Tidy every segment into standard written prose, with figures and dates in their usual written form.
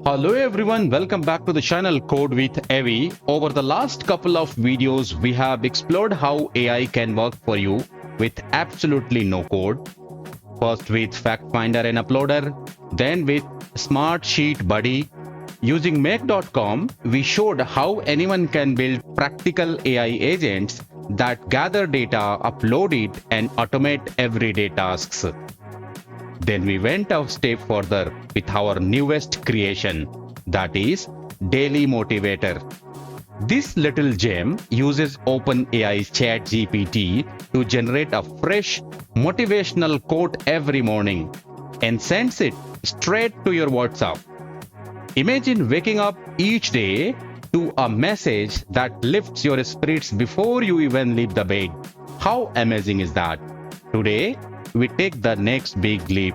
Hello everyone, welcome back to the channel Code with Avi. Over the last couple of videos, we have explored how AI can work for you with absolutely no code. First with Fact Finder and Uploader, then with Smart Sheet Buddy. Using make.com, we showed how anyone can build practical AI agents that gather data, upload it, and automate everyday tasks. Then we went a step further with our newest creation, that is DailyMotivator. This little gem uses OpenAI's chatgpt to generate a fresh motivational quote every morning and sends it straight to your WhatsApp. Imagine waking up each day to a message that lifts your spirits before you even leave the bed. How amazing is that? Today, we take the next big leap.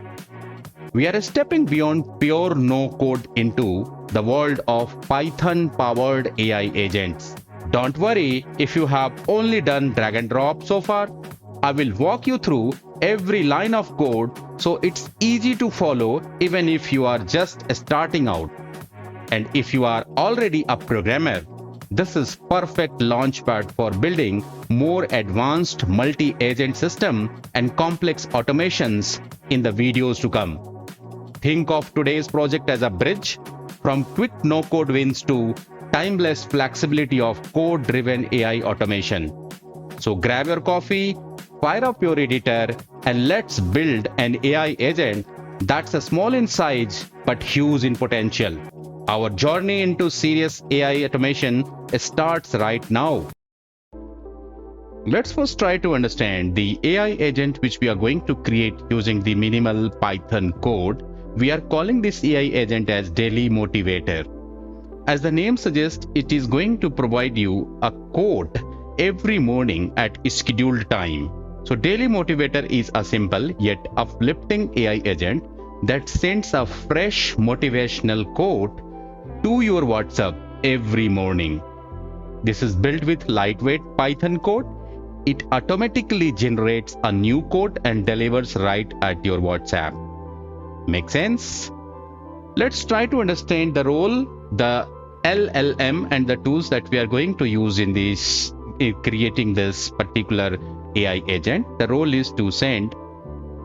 We are stepping beyond pure no code into the world of Python powered AI agents. Don't worry if you have only done drag and drop so far. I will walk you through every line of code so it's easy to follow even if you are just starting out. And if you are already a programmer, this is perfect launchpad for building more advanced multi-agent system and complex automations in the videos to come. Think of today's project as a bridge from quick no-code wins to timeless flexibility of code-driven AI automation. So grab your coffee, fire up your editor, and let's build an AI agent that's a small in size but huge in potential. Our journey into serious AI automation starts right now. Let's first try to understand the AI agent which we are going to create using the minimal Python code. We are calling this AI agent as DailyMotivator. As the name suggests, it is going to provide you a quote every morning at scheduled time. So DailyMotivator is a simple yet uplifting AI agent that sends a fresh motivational quote to your WhatsApp every morning. This is built with lightweight Python code. It automatically generates a new quote and delivers right at your WhatsApp. Make sense? Let's try to understand the role, the LLM and the tools that we are going to use in creating this particular AI agent. The role is to send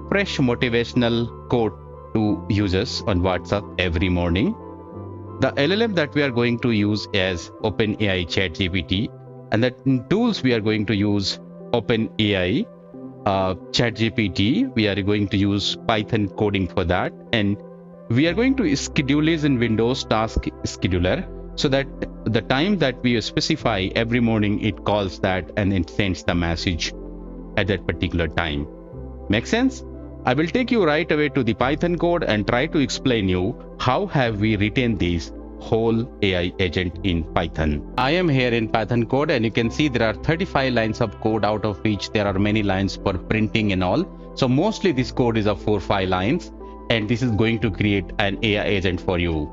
fresh motivational quote to users on WhatsApp every morning. The LLM that we are going to use is OpenAI ChatGPT, and the tools we are going to use OpenAI ChatGPT. We are going to use Python coding for that, and we are going to schedule is in Windows Task Scheduler so that the time that we specify every morning it calls that and it sends the message at that particular time. Make sense? I will take you right away to the Python code and try to explain you how have we written this whole AI agent in Python. I am here in Python code and you can see there are 35 lines of code, out of which there are many lines for printing and all. So mostly this code is of 4-5 lines, and this is going to create an AI agent for you.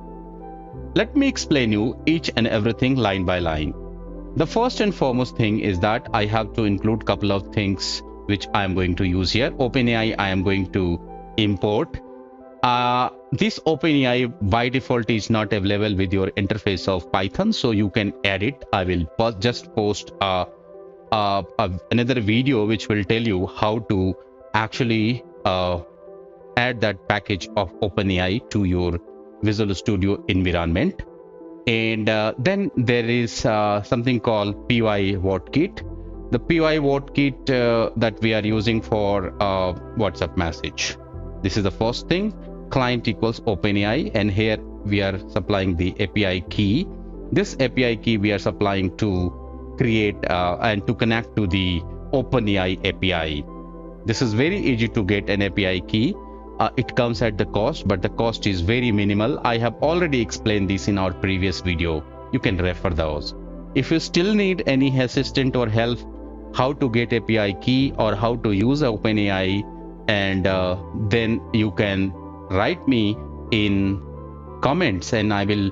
Let me explain you each and everything line by line. The first and foremost thing is that I have to include couple of things which I am going to use here. OpenAI I am going to import. This OpenAI by default is not available with your interface of Python, so you can add it. I will just post another video which will tell you how to actually add that package of OpenAI to your Visual Studio environment. And then there is something called PY Wordkit. The PY Wordkit that we are using for WhatsApp message. This is the first thing. Client equals OpenAI, and here we are supplying the API key. This API key we are supplying to create and to connect to the OpenAI API. This is very easy to get an API key. It comes at the cost, but the cost is very minimal. I have already explained this in our previous video. You can refer those. If you still need any assistance or help how to get API key or how to use OpenAI, and then you can write me in comments and I will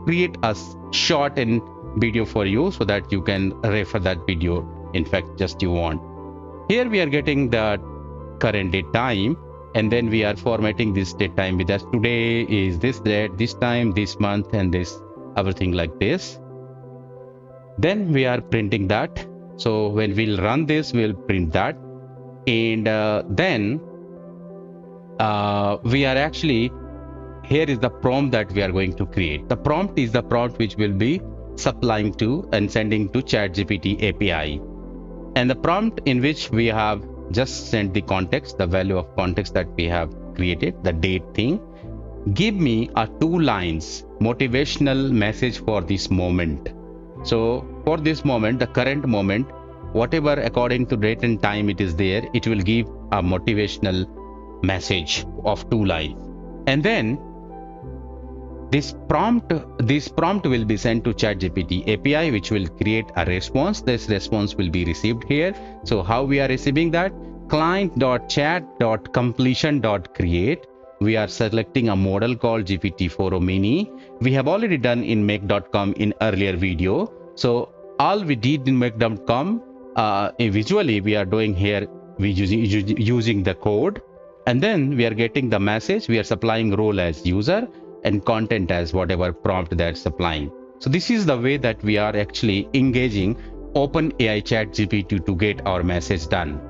create a short and video for you so that you can refer that video. In fact, just you want. Here we are getting the current date time, and then we are formatting this date time with us. Today is this date, this time, this month, and this everything like this. Then we are printing that. So when we'll run this, we'll print that, and then we are actually, here is the prompt that we are going to create. The prompt is the prompt which will be supplying to and sending to ChatGPT API, and the prompt in which we have just sent the context, the value of context that we have created, the date thing. Give me a 2 lines motivational message for this moment. So for this moment, the current moment, whatever according to date and time it is there, it will give a motivational message of 2 lines. And then this prompt will be sent to ChatGPT API, which will create a response. This response will be received here. So how we are receiving that? Client.chat.completion.create. We are selecting a model called GPT-4o Mini. We have already done in make.com in earlier video. So all we did in make.com, visually we are doing here, we using the code, and then we are getting the message. We are supplying role as user and content as whatever prompt they're supplying. So this is the way that we are actually engaging OpenAI ChatGPT to get our message done.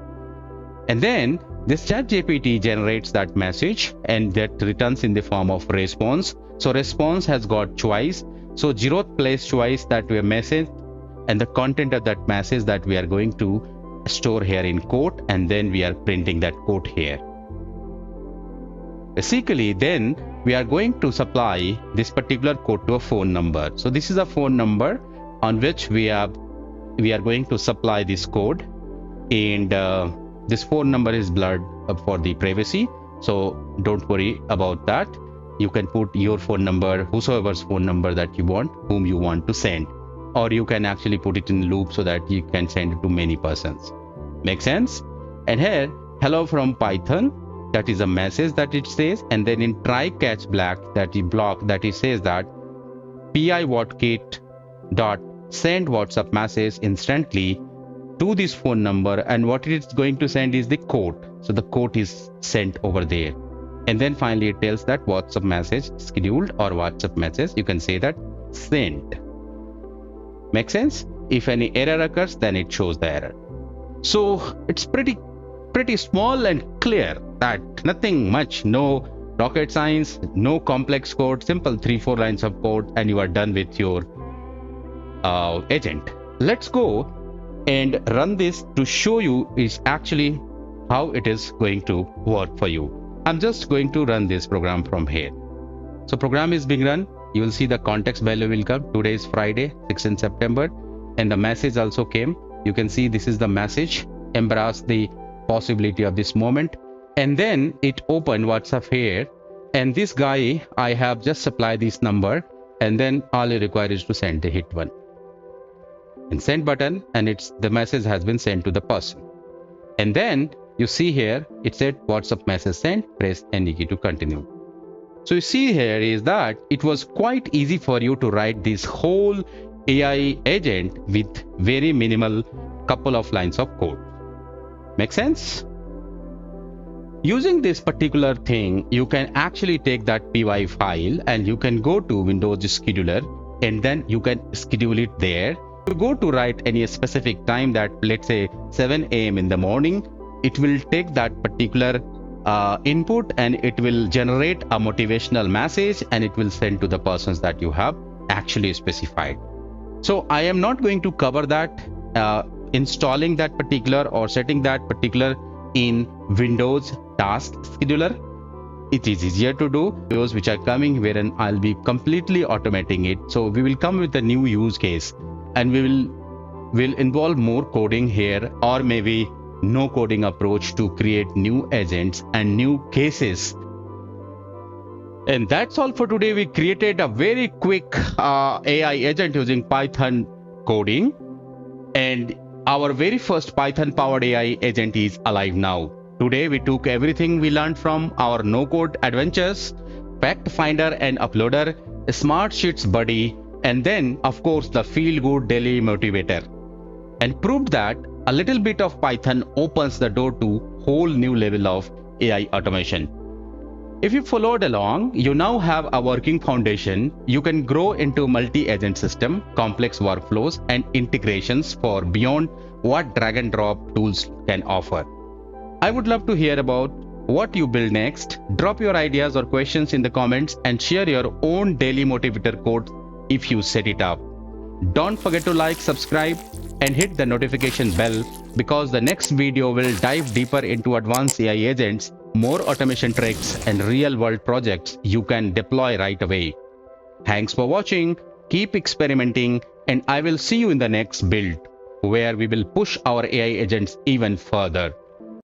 And then this ChatGPT generates that message, and that returns in the form of response. So response has got choice. So 0th place choice that we have messaged, and the content of that message that we are going to store here in quote, and then we are printing that quote here. Basically, then we are going to supply this particular code to a phone number. So this is a phone number on which we are going to supply this code, and this phone number is blurred for the privacy, so don't worry about that. You can put your phone number, whosoever's phone number that you want, whom you want to send, or you can actually put it in loop so that you can send it to many persons. Make sense? And here, hello from Python, that is a message that it says, and then in try catch block that it says that pi.kit dot send WhatsApp message instantly to this phone number, and what it is going to send is the code. So the code is sent over there, and then finally it tells that WhatsApp message scheduled, or WhatsApp message, you can say that sent. Make sense? If any error occurs, then it shows the error. So it's pretty small and clear, that nothing much, no rocket science, no complex code, simple 3-4 lines of code, and you are done with your agent. Let's go and run this to show you is actually how it is going to work for you. I'm just going to run this program from here. So program is being run. You will see the context value will come. Today is Friday, 16th September, and the message also came. You can see this is the message. Embrace the possibility of this moment. And then it opened WhatsApp here, and this guy, I have just supplied this number, and then all you require is to send the hit one and send button, and the message has been sent to the person. And then you see here it said WhatsApp message sent, press any key to continue. So you see here is that it was quite easy for you to write this whole AI agent with very minimal couple of lines of code. Make sense? Using this particular thing, you can actually take that py file and you can go to Windows Scheduler, and then you can schedule it there. You go to write any specific time, that let's say 7 a.m. in the morning, it will take that particular input, and it will generate a motivational message, and it will send to the persons that you have actually specified. So I am not going to cover that installing that particular or setting that particular in Windows Task Scheduler. It is easier to do videos which are coming wherein I'll be completely automating it. So we will come with a new use case, and we will involve more coding here, or maybe no coding approach to create new agents and new cases. And that's all for today. We created a very quick AI agent using Python coding, and our very first Python powered AI agent is alive now. Today we took everything we learned from our no code adventures, fact finder and uploader, smart sheets buddy, and then of course the feel good daily motivator, and proved that a little bit of Python opens the door to whole new level of AI automation. If you followed along, you now have a working foundation. You can grow into multi-agent system, complex workflows, and integrations for beyond what drag and drop tools can offer. I would love to hear about what you build next. Drop your ideas or questions in the comments and share your own daily motivator code if you set it up. Don't forget to like, subscribe, and hit the notification bell because the next video will dive deeper into advanced AI agents, more automation tricks, and real-world projects you can deploy right away. Thanks for watching, keep experimenting, and I will see you in the next build, where we will push our AI agents even further.